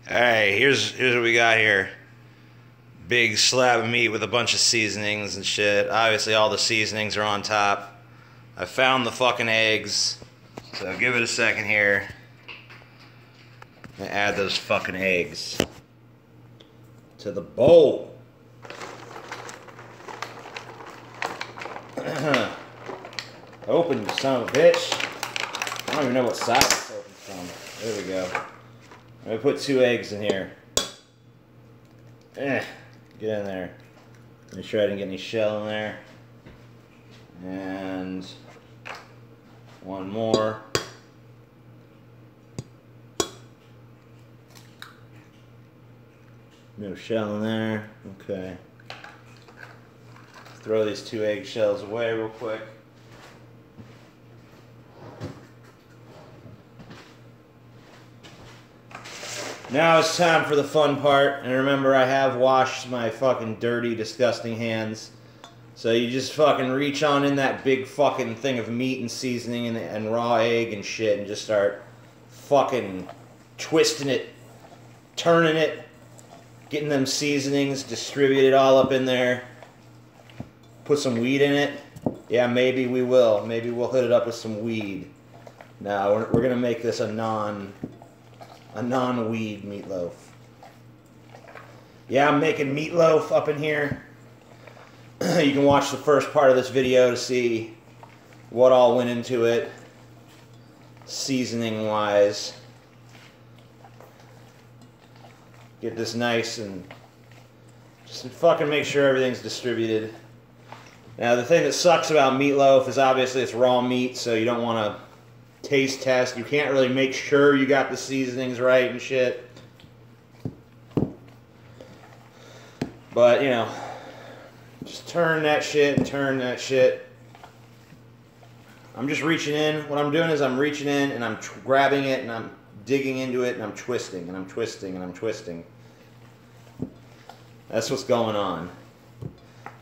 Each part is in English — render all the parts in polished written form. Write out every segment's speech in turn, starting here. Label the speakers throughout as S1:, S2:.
S1: Alright, here's what we got here. Big slab of meat with a bunch of seasonings and shit. Obviously all the seasonings are on top. I found the fucking eggs. So give it a second here. And add those fucking eggs to the bowl. Open, you son of a bitch. I don't even know what side it's open from. There we go. I'm gonna put 2 eggs in here. Get in there. Make sure I didn't get any shell in there. And 1 more. No shell in there. Okay. Throw these 2 egg shells away real quick. Now it's time for the fun part, and remember I have washed my fucking dirty, disgusting hands. So you just fucking reach on in that big fucking thing of meat and seasoning and raw egg and shit and just start fucking twisting it, turning it, getting them seasonings distributed all up in there. Put some weed in it. Yeah, maybe we will. Maybe we'll hit it up with some weed. No, we're gonna make this a non-weed meatloaf. Yeah, I'm making meatloaf up in here. You can watch the first part of this video to see what all went into it, seasoning wise. Get this nice and just fucking make sure everything's distributed. Now the thing that sucks about meatloaf is obviously it's raw meat, so you don't want to taste test. You can't really make sure you got the seasonings right and shit. But, you know, just turn that shit and turn that shit. I'm just reaching in. What I'm doing is I'm reaching in and I'm grabbing it and I'm digging into it and I'm twisting and I'm twisting and I'm twisting. That's what's going on.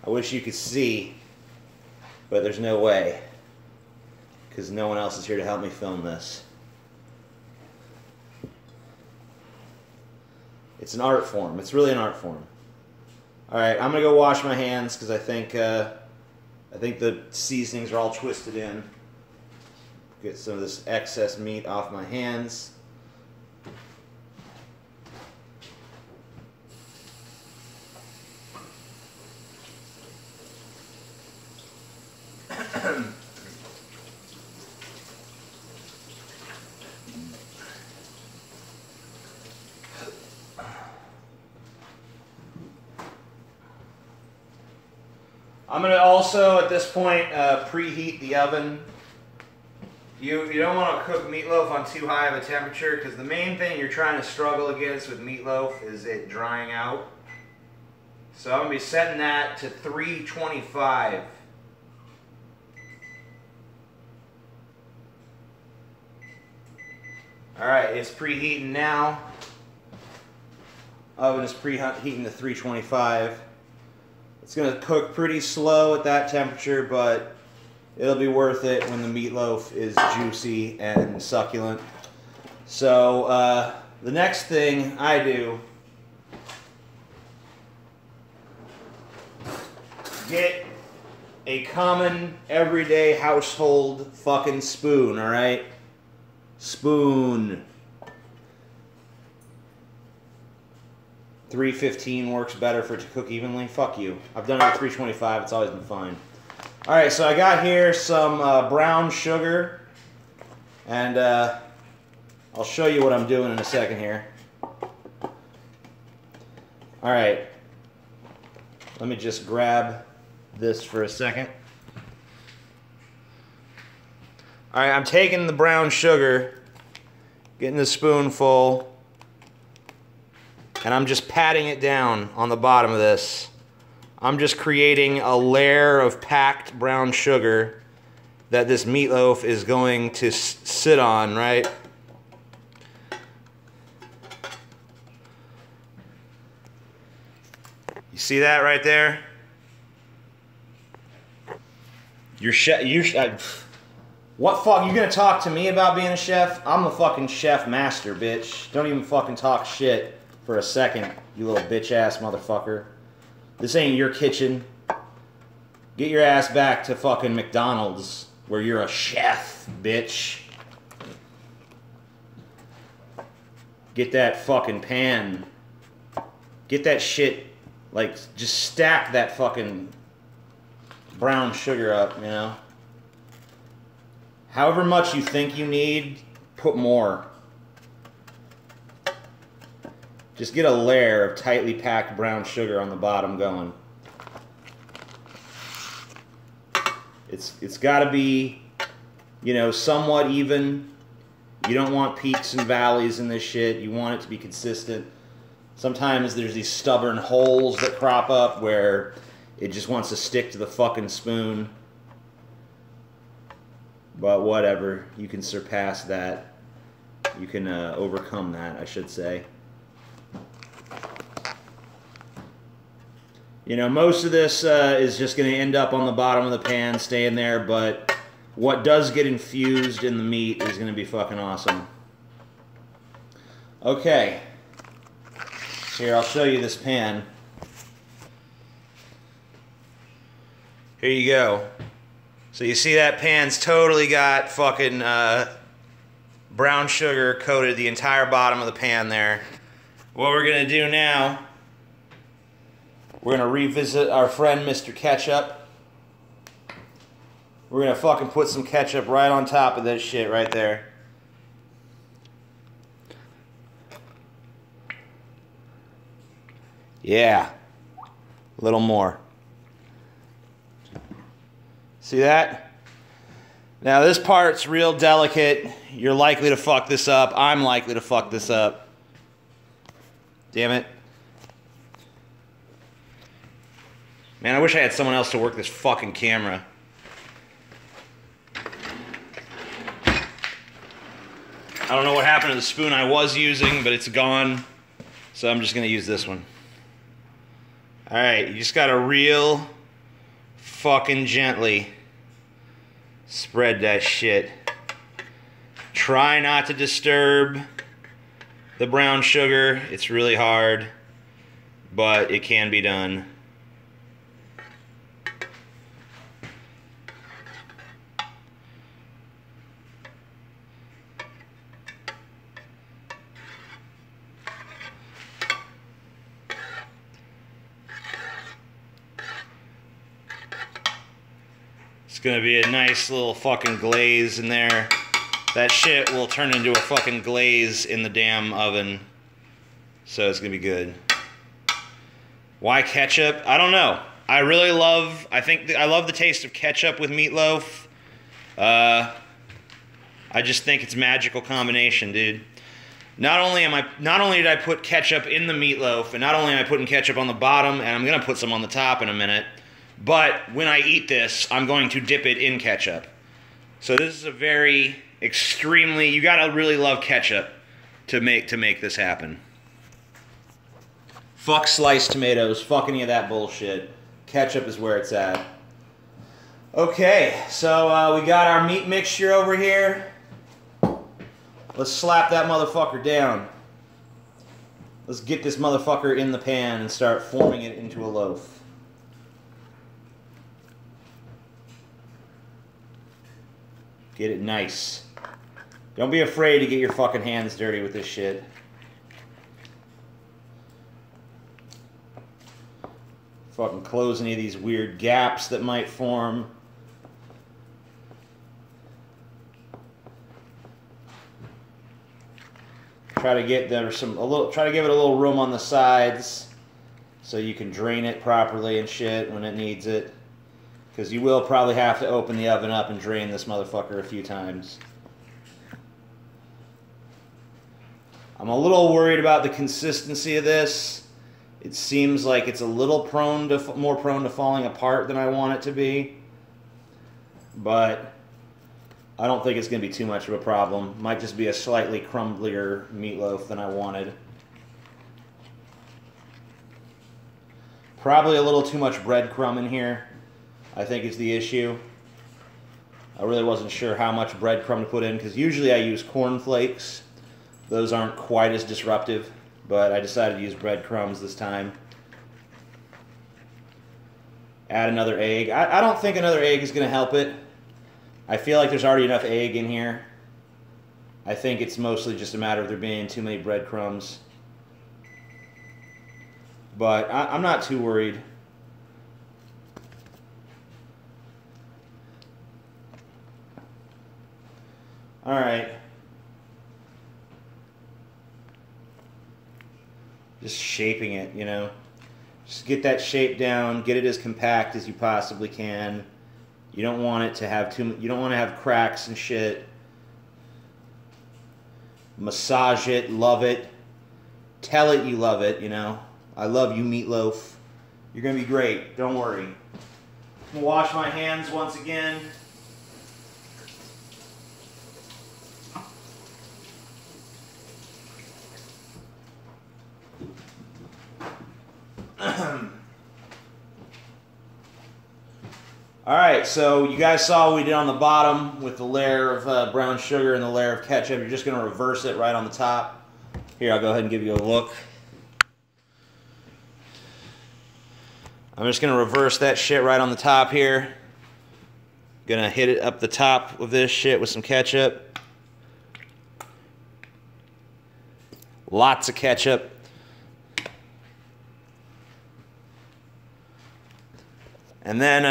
S1: I wish you could see, but there's no way. Because no one else is here to help me film this. It's an art form. It's really an art form. Alright, I'm going to go wash my hands because I think the seasonings are all twisted in. Get some of this excess meat off my hands. I'm going to also, at this point, preheat the oven. You don't want to cook meatloaf on too high of a temperature because the main thing you're trying to struggle against with meatloaf is it drying out. So I'm going to be setting that to 325. Alright, it's preheating now. Oven is preheating to 325. It's going to cook pretty slow at that temperature, but it'll be worth it when the meatloaf is juicy and succulent. So the next thing I do, get a common everyday household fucking spoon, alright? Spoon. 315 works better for it to cook evenly. Fuck you. I've done it at 325. It's always been fine. Alright, so I got here some brown sugar. And I'll show you what I'm doing in a second here. Alright. Let me just grab this for a second. Alright, I'm taking the brown sugar, getting the spoonful, and I'm just patting it down on the bottom of this. I'm just creating a layer of packed brown sugar that this meatloaf is going to sit on, right? You see that right there? What fuck? You gonna talk to me about being a chef? I'm the fucking chef master, bitch. Don't even fucking talk shit for a second, you little bitch ass motherfucker. This ain't your kitchen. Get your ass back to fucking McDonald's where you're a chef, bitch. Get that fucking pan. Get that shit, like, just stack that fucking brown sugar up, you know? However much you think you need, put more. Just get a layer of tightly packed brown sugar on the bottom going. It's got to be, you know, somewhat even. You don't want peaks and valleys in this shit. You want it to be consistent. Sometimes there's these stubborn holes that crop up where it just wants to stick to the fucking spoon. But whatever, you can surpass that. You can overcome that, I should say. You know, most of this is just going to end up on the bottom of the pan, staying there, but what does get infused in the meat is going to be fucking awesome. Okay. Here, I'll show you this pan. Here you go. So you see that pan's totally got fucking brown sugar coated the entire bottom of the pan there. What we're going to do now, we're going to revisit our friend Mr. Ketchup. We're going to fucking put some ketchup right on top of that shit right there. Yeah. A little more. See that? Now this part's real delicate. You're likely to fuck this up. I'm likely to fuck this up. Damn it. Man, I wish I had someone else to work this fucking camera. I don't know what happened to the spoon I was using, but it's gone. So I'm just going to use this one. Alright, you just got to real fucking gently spread that shit. Try not to disturb the brown sugar. It's really hard, but it can be done. It's gonna be a nice little fucking glaze in there. That shit will turn into a fucking glaze in the damn oven. So it's gonna be good. Why ketchup? I don't know. I love the taste of ketchup with meatloaf. I just think it's a magical combination, dude. Not only did I put ketchup in the meatloaf, and not only am I putting ketchup on the bottom, and I'm gonna put some on the top in a minute, but when I eat this, I'm going to dip it in ketchup. So this is a very extremely, you gotta really love ketchup to make this happen. Fuck sliced tomatoes, fuck any of that bullshit. Ketchup is where it's at. Okay, so we got our meat mixture over here. Let's slap that motherfucker down. Let's get this motherfucker in the pan and start forming it into a loaf. Get it nice. Don't be afraid to get your fucking hands dirty with this shit. Fucking close any of these weird gaps that might form. Try to give it a little room on the sides so you can drain it properly and shit when it needs it. Because you will probably have to open the oven up and drain this motherfucker a few times. I'm a little worried about the consistency of this. It seems like it's a little more prone to falling apart than I want it to be. But I don't think it's going to be too much of a problem. Might just be a slightly crumblier meatloaf than I wanted. Probably a little too much breadcrumb in here, I think, is the issue. I really wasn't sure how much breadcrumb to put in because usually I use corn flakes. Those aren't quite as disruptive, but I decided to use breadcrumbs this time. Add another egg. I don't think another egg is going to help it. I feel like there's already enough egg in here. I think it's mostly just a matter of there being too many breadcrumbs. But I'm not too worried. Alright. Just shaping it, you know. Just get that shape down, get it as compact as you possibly can. You don't want it to have you don't want to have cracks and shit. Massage it, love it. Tell it you love it, you know. I love you, meatloaf. You're gonna be great, don't worry. I'm gonna wash my hands once again. Alright, so you guys saw what we did on the bottom with the layer of brown sugar and the layer of ketchup. You're just going to reverse it right on the top. Here, I'll go ahead and give you a look. I'm just going to reverse that shit right on the top here. Gonna hit it up the top of this shit with some ketchup. Lots of ketchup. And then,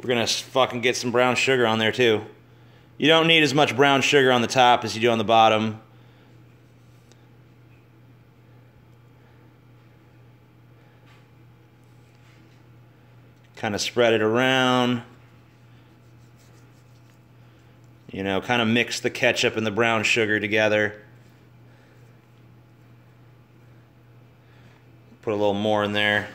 S1: we're gonna fucking get some brown sugar on there too. You don't need as much brown sugar on the top as you do on the bottom. Kind of spread it around. You know, kind of mix the ketchup and the brown sugar together. Put a little more in there.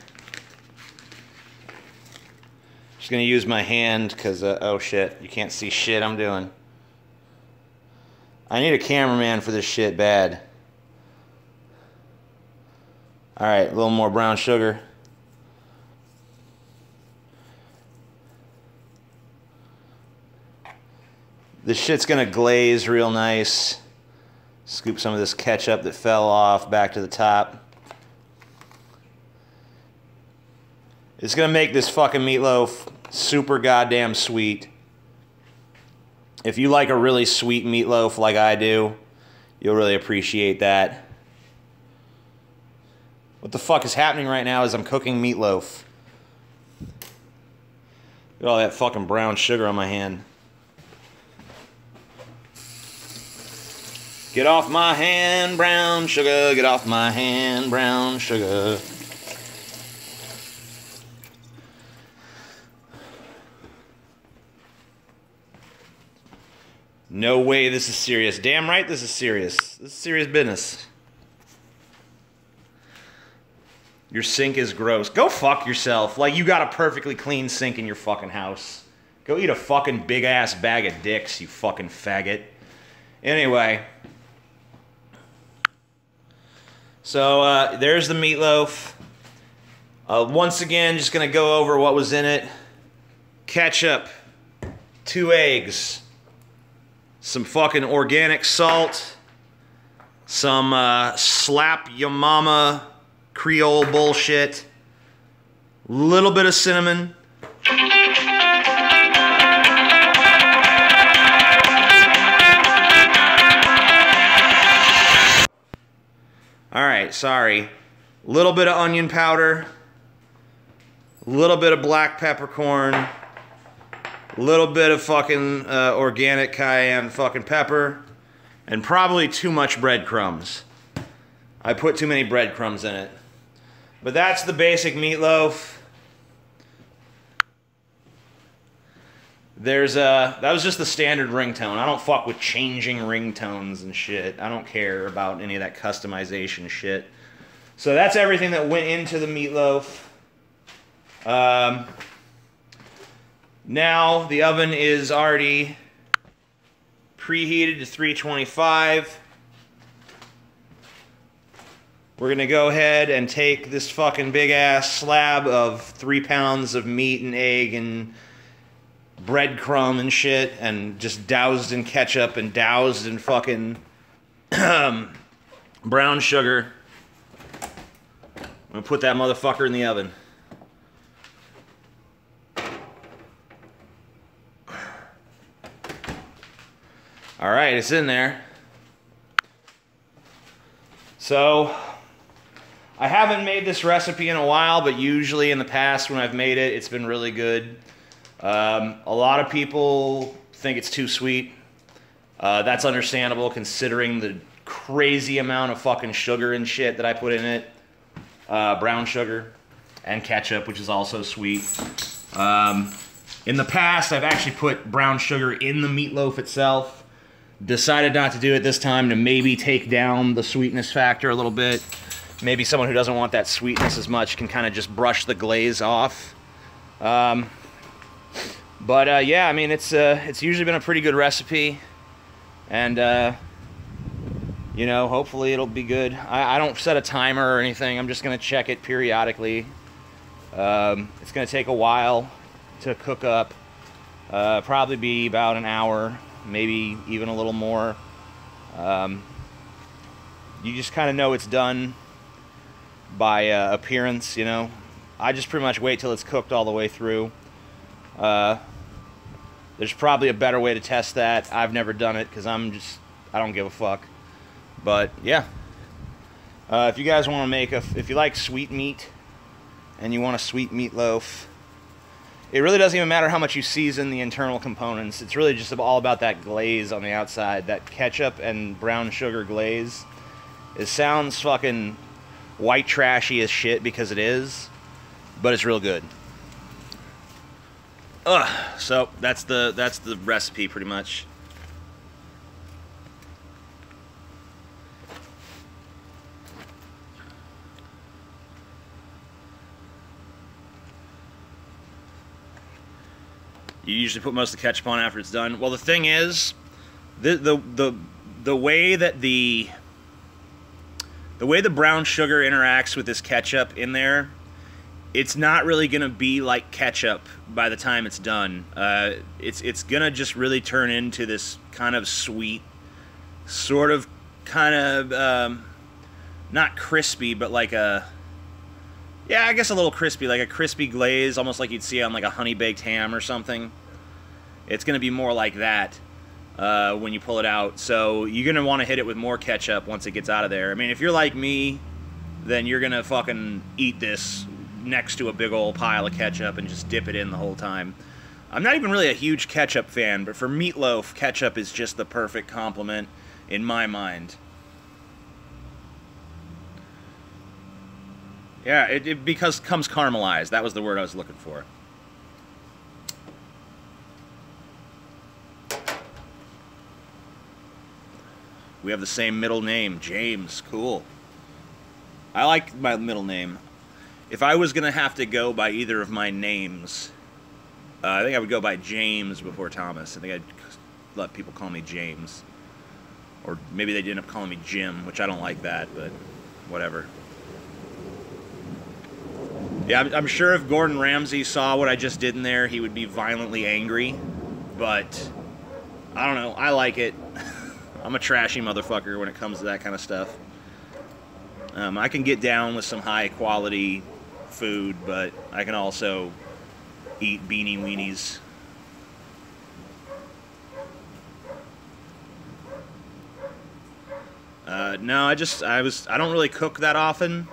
S1: Just gonna use my hand because, oh shit, you can't see shit I'm doing. I need a cameraman for this shit bad. Alright, a little more brown sugar. This shit's gonna glaze real nice. Scoop some of this ketchup that fell off back to the top. It's gonna make this fucking meatloaf super goddamn sweet. If you like a really sweet meatloaf like I do, you'll really appreciate that. What the fuck is happening right now is I'm cooking meatloaf. Look at all that fucking brown sugar on my hand. Get off my hand, brown sugar. Get off my hand, brown sugar. No way this is serious. Damn right this is serious. This is serious business. Your sink is gross. Go fuck yourself. Like, you got a perfectly clean sink in your fucking house. Go eat a fucking big-ass bag of dicks, you fucking faggot. Anyway. So, there's the meatloaf. Once again, just gonna go over what was in it. Ketchup. 2 eggs. Some fucking organic salt. Some slap your mama Creole bullshit. Little bit of cinnamon. Alright, sorry. Little bit of onion powder. Little bit of black peppercorn. Little bit of fucking organic cayenne fucking pepper. And probably too much breadcrumbs. I put too many breadcrumbs in it. But that's the basic meatloaf. There's that was just the standard ringtone. I don't fuck with changing ringtones and shit. I don't care about any of that customization shit. So that's everything that went into the meatloaf. Now the oven is already preheated to 325. we're gonna go ahead and take this fucking big ass slab of 3 pounds of meat and egg and breadcrumb and shit, and just doused in ketchup and doused in fucking brown sugar. I'm gonna put that motherfucker in the oven. All right, it's in there. So, I haven't made this recipe in a while, but usually in the past when I've made it, it's been really good. A lot of people think it's too sweet. That's understandable considering the crazy amount of fucking sugar and shit that I put in it. Brown sugar and ketchup, which is also sweet. In the past, I've actually put brown sugar in the meatloaf itself. Decided not to do it this time to maybe take down the sweetness factor a little bit. Maybe someone who doesn't want that sweetness as much can kind of just brush the glaze off. Yeah, I mean, it's usually been a pretty good recipe. And, you know, hopefully it'll be good. I don't set a timer or anything. I'm just going to check it periodically. It's going to take a while to cook up. Probably be about an hour, maybe even a little more. You just kind of know it's done by appearance, you know. I just pretty much wait till it's cooked all the way through. There's probably a better way to test that. I've never done it because I don't give a fuck. But yeah, if you guys want to make if you like sweet meat and you want a sweet meatloaf, it really doesn't even matter how much you season the internal components. It's really just all about that glaze on the outside, that ketchup and brown sugar glaze. It sounds fucking white trashy as shit because it is, but it's real good. So that's the recipe pretty much. You usually put most of the ketchup on after it's done. Well, the thing is, the way that the brown sugar interacts with this ketchup in there, it's not really gonna be like ketchup by the time it's done. It's gonna just really turn into this kind of sweet, sort of, kind of, not crispy, but like a, yeah, I guess a little crispy, like a crispy glaze, almost like you'd see on like a honey-baked ham or something. It's going to be more like that when you pull it out. So you're going to want to hit it with more ketchup once it gets out of there. I mean, if you're like me, then you're going to fucking eat this next to a big old pile of ketchup and just dip it in the whole time. I'm not even really a huge ketchup fan, but for meatloaf, ketchup is just the perfect complement in my mind. Yeah, it comes caramelized. That was the word I was looking for. We have the same middle name, James. Cool. I like my middle name. If I was going to have to go by either of my names, I think I would go by James before Thomas. I think I'd let people call me James. Or maybe they'd end up calling me Jim, which I don't like that, but whatever. Yeah, I'm sure if Gordon Ramsay saw what I just did in there, he would be violently angry. But, I don't know, I like it. I'm a trashy motherfucker when it comes to that kind of stuff. I can get down with some high quality food, but I can also eat beanie weenies. No, I don't really cook that often.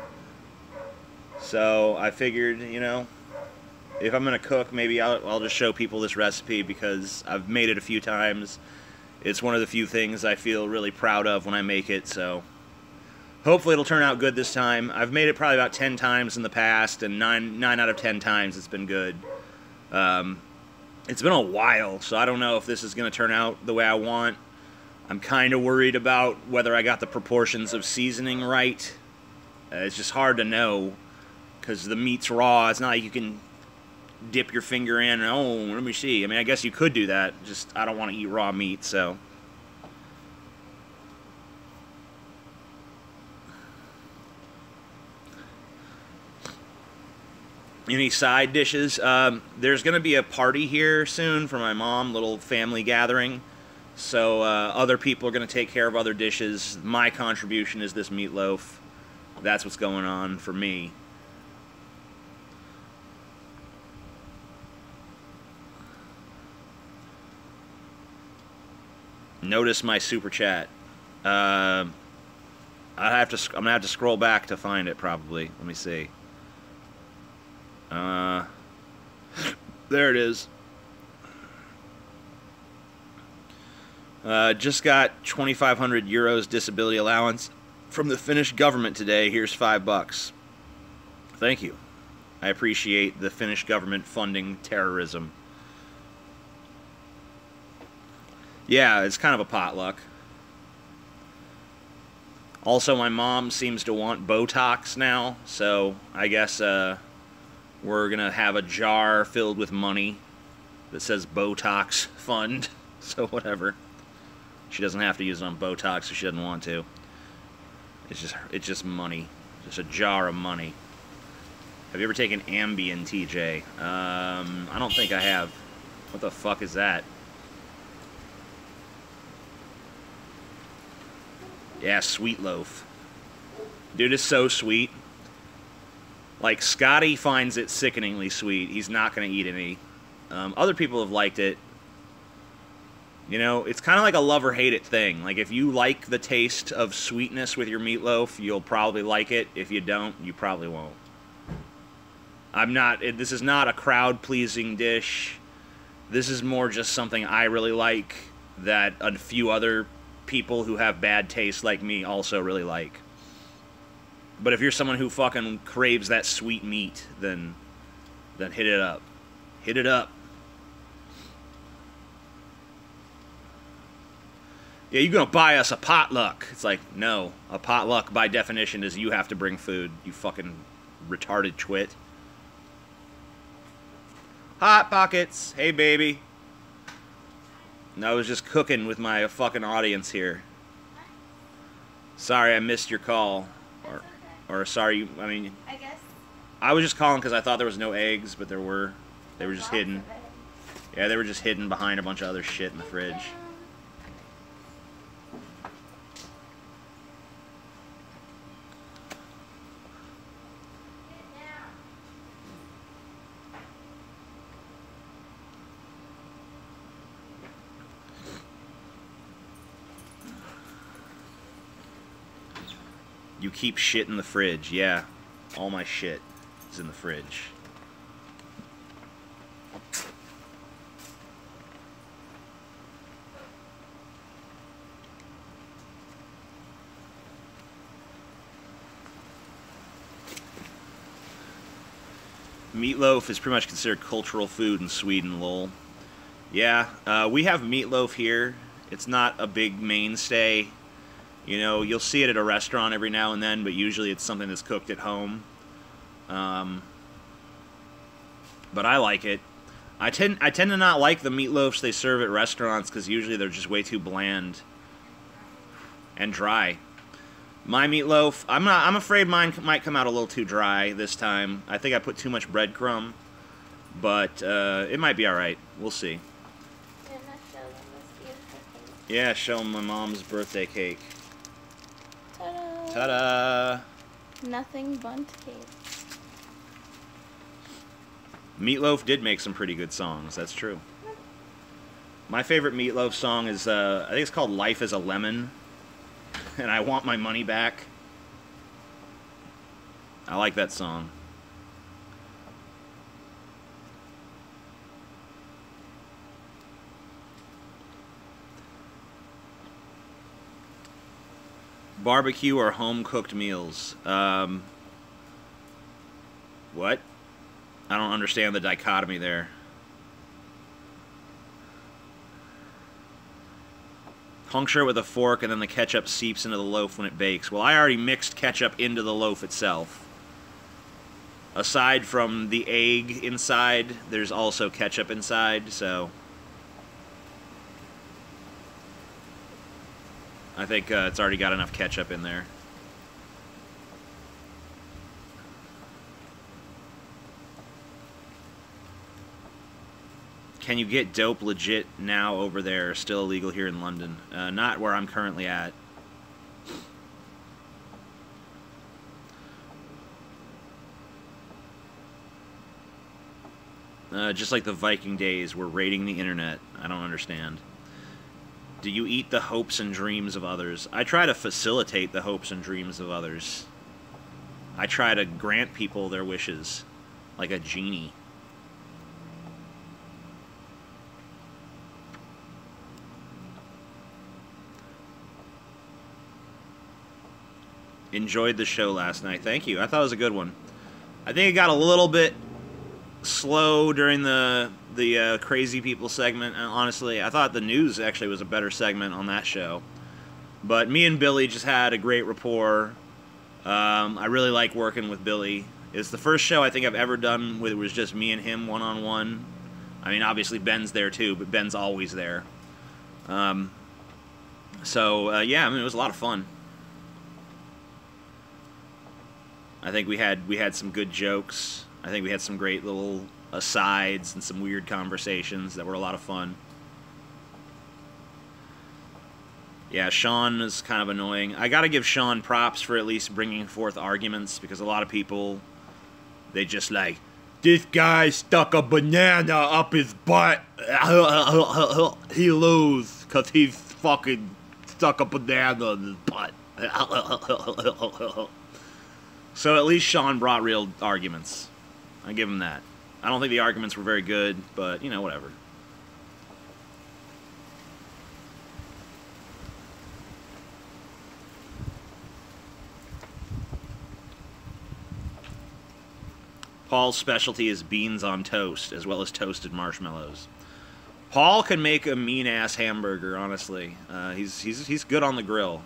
S1: So I figured, you know, if I'm going to cook, maybe I'll just show people this recipe because I've made it a few times. It's one of the few things I feel really proud of when I make it, so hopefully it'll turn out good this time. I've made it probably about 10 times in the past, and 9 out of 10 times it's been good. It's been a while, so I don't know if this is going to turn out the way I want. I'm kind of worried about whether I got the proportions of seasoning right. It's just hard to know. Because the meat's raw, it's not like you can dip your finger in and, oh, let me see. I mean, I guess you could do that, just I don't want to eat raw meat, so. Any side dishes? There's going to be a party here soon for my mom, little family gathering. So other people are going to take care of other dishes. My contribution is this meatloaf. That's what's going on for me. Notice my super chat. I'm gonna have to scroll back to find it probably. Let me see. There it is. Just got 2,500 euros disability allowance from the Finnish government today. Here's $5. Thank you. I appreciate the Finnish government funding terrorism. Yeah, it's kind of a potluck. Also, my mom seems to want Botox now, so I guess we're going to have a jar filled with money that says Botox Fund, so whatever. She doesn't have to use it on Botox if she doesn't want to. It's just money. Just a jar of money. Have you ever taken Ambien, TJ? I don't think I have. What the fuck is that? Yeah, sweet loaf. Dude, it's so sweet. Like, Scotty finds it sickeningly sweet. He's not going to eat any. Other people have liked it. You know, it's kind of like a love or hate it thing. Like, if you like the taste of sweetness with your meatloaf, you'll probably like it. If you don't, you probably won't. This is not a crowd-pleasing dish. This is more just something I really like that a few other people who have bad taste like me also really like. But if you're someone who fucking craves that sweet meat, then hit it up. Hit it up. Yeah, you gonna buy us a potluck? It's like, no. A potluck, by definition, is you have to bring food, you fucking retarded twit. Hot Pockets! Hey, baby. I was just cooking with my fucking audience here. Sorry I missed your call. Or sorry,
S2: I guess.
S1: I was just calling because I thought there was no eggs, but there were. They were just hidden. Yeah, they were just hidden behind a bunch of other shit in the fridge. You keep shit in the fridge. Yeah, all my shit is in the fridge. Meatloaf is pretty much considered cultural food in Sweden, lol. Yeah, we have meatloaf here. It's not a big mainstay. You know, you'll see it at a restaurant every now and then, but usually it's something that's cooked at home. But I like it. I tend to not like the meatloafs they serve at restaurants because usually they're just way too bland and dry. My meatloaf, I'm afraid mine might come out a little too dry this time. I think I put too much breadcrumb, but it might be all right. We'll see. Yeah, show them my mom's birthday cake.
S2: Ta-da!
S1: Ta-da!
S2: Nothing bundt cake.
S1: Meatloaf did make some pretty good songs, that's true. My favorite Meatloaf song is, I think it's called Life is a Lemon, and I Want My Money Back. I like that song. Barbecue or home-cooked meals? What? I don't understand the dichotomy there. Puncture it with a fork and then the ketchup seeps into the loaf when it bakes. Well, I already mixed ketchup into the loaf itself. Aside from the egg inside, there's also ketchup inside, so I think it's already got enough ketchup in there. Can you get dope legit now over there? Still illegal here in London. Not where I'm currently at. Just like the Viking days, we're raiding the internet. I don't understand. Do you eat the hopes and dreams of others? I try to facilitate the hopes and dreams of others. I try to grant people their wishes, like a genie. Enjoyed the show last night. Thank you. I thought it was a good one. I think it got a little bit slow during the crazy people segment. And honestly, I thought the news actually was a better segment on that show. But me and Billy just had a great rapport. I really like working with Billy. It's the first show I think I've ever done where it was just me and him one-on-one. I mean, obviously Ben's there too, but Ben's always there. Yeah, I mean, it was a lot of fun. I think we had some good jokes. I think we had some great little asides and some weird conversations that were a lot of fun. Yeah, Sean is kind of annoying. I gotta give Sean props for at least bringing forth arguments, because a lot of people, they just like, this guy stuck a banana up his butt. He lose because he's fucking stuck a banana in his butt. So at least Sean brought real arguments. I give him that. I don't think the arguments were very good, but, you know, whatever. Paul's specialty is beans on toast, as well as toasted marshmallows. Paul can make a mean-ass hamburger, honestly. He's good on the grill.